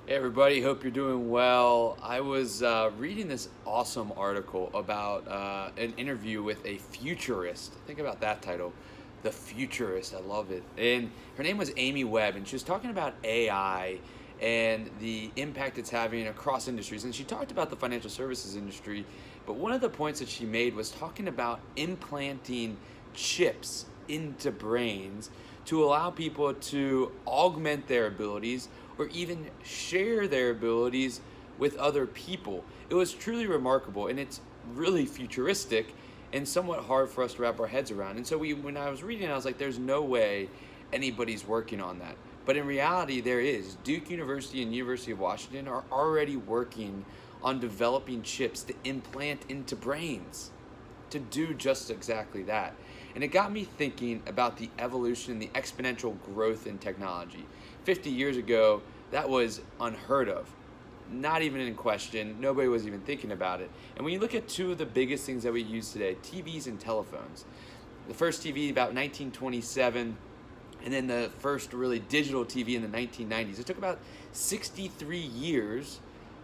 Hey everybody, hope you're doing well. I was reading this awesome article about an interview with a futurist. Think about that title, The Futurist. I love it. And her name was Amy Webb, and she was talking about AI and the impact it's having across industries. And she talked about the financial services industry, but one of the points that she made was talking about implanting chips into brains to allow people to augment their abilities or even share their abilities with other people. It was truly remarkable, and it's really futuristic and somewhat hard for us to wrap our heads around. And so when I was reading it, I was like, there's no way anybody's working on that. But in reality, there is. Duke University and University of Washington are already working on developing chips to implant into brains to do just exactly that. And it got me thinking about the evolution and the exponential growth in technology. 50 years ago, that was unheard of. Not even in question. Nobody was even thinking about it. And when you look at two of the biggest things that we use today, TVs and telephones. The first TV about 1927, and then the first really digital TV in the 1990s. It took about 63 years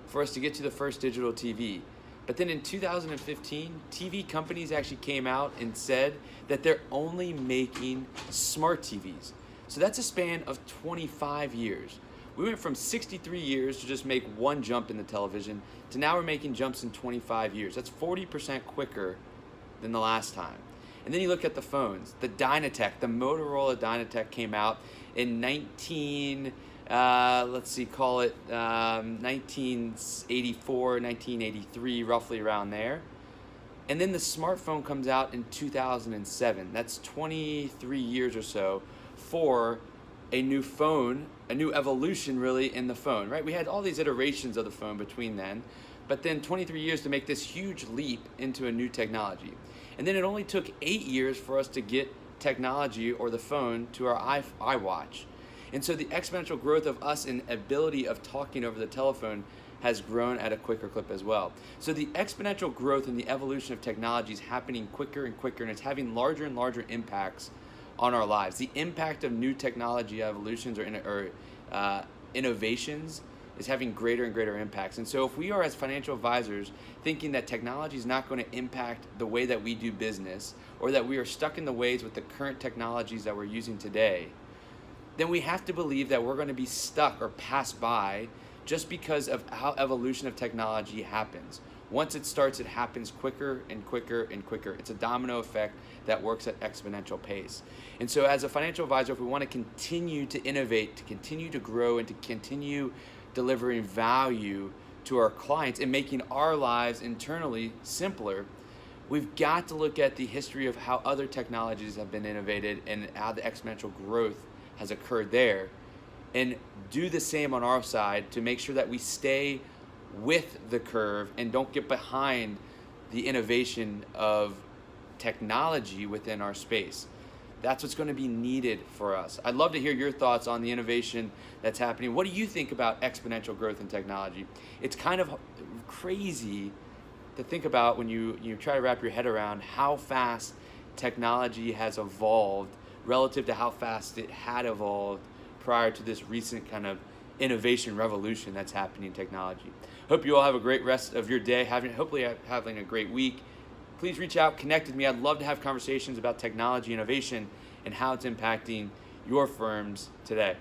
for us to get to the first digital TV. But then in 2015, TV companies actually came out and said that they're only making smart TVs. So that's a span of 25 years. We went from 63 years to just make one jump in the television to now we're making jumps in 25 years. That's 40% quicker than the last time. And then you look at the phones. The Dynatec, the Motorola Dynatec came out in 1984, 1983, roughly around there. And then the smartphone comes out in 2007. That's 23 years or so for a new phone, a new evolution really in the phone, right? We had all these iterations of the phone between then, but then 23 years to make this huge leap into a new technology. And then it only took 8 years for us to get technology or the phone to our iWatch. And so the exponential growth of us in ability of talking over the telephone has grown at a quicker clip as well. So the exponential growth and the evolution of technology is happening quicker and quicker, and it's having larger and larger impacts on our lives. The impact of new technology evolutions or innovations is having greater and greater impacts. And so if we are as financial advisors thinking that technology is not going to impact the way that we do business, or that we are stuck in the ways with the current technologies that we're using today, then we have to believe that we're going to be stuck or pass by just because of how evolution of technology happens. Once it starts, it happens quicker and quicker and quicker. It's a domino effect that works at exponential pace. And so as a financial advisor, if we want to continue to innovate, to continue to grow, and to continue delivering value to our clients and making our lives internally simpler, we've got to look at the history of how other technologies have been innovated and how the exponential growth has occurred there, and do the same on our side to make sure that we stay with the curve and don't get behind the innovation of technology within our space. That's what's going to be needed for us. I'd love to hear your thoughts on the innovation that's happening. What do you think about exponential growth in technology? It's kind of crazy to think about when you try to wrap your head around how fast technology has evolved relative to how fast it had evolved prior to this recent kind of innovation revolution that's happening in technology. Hope you all have a great rest of your day, hopefully having a great week. Please reach out, connect with me. I'd love to have conversations about technology innovation and how it's impacting your firms today.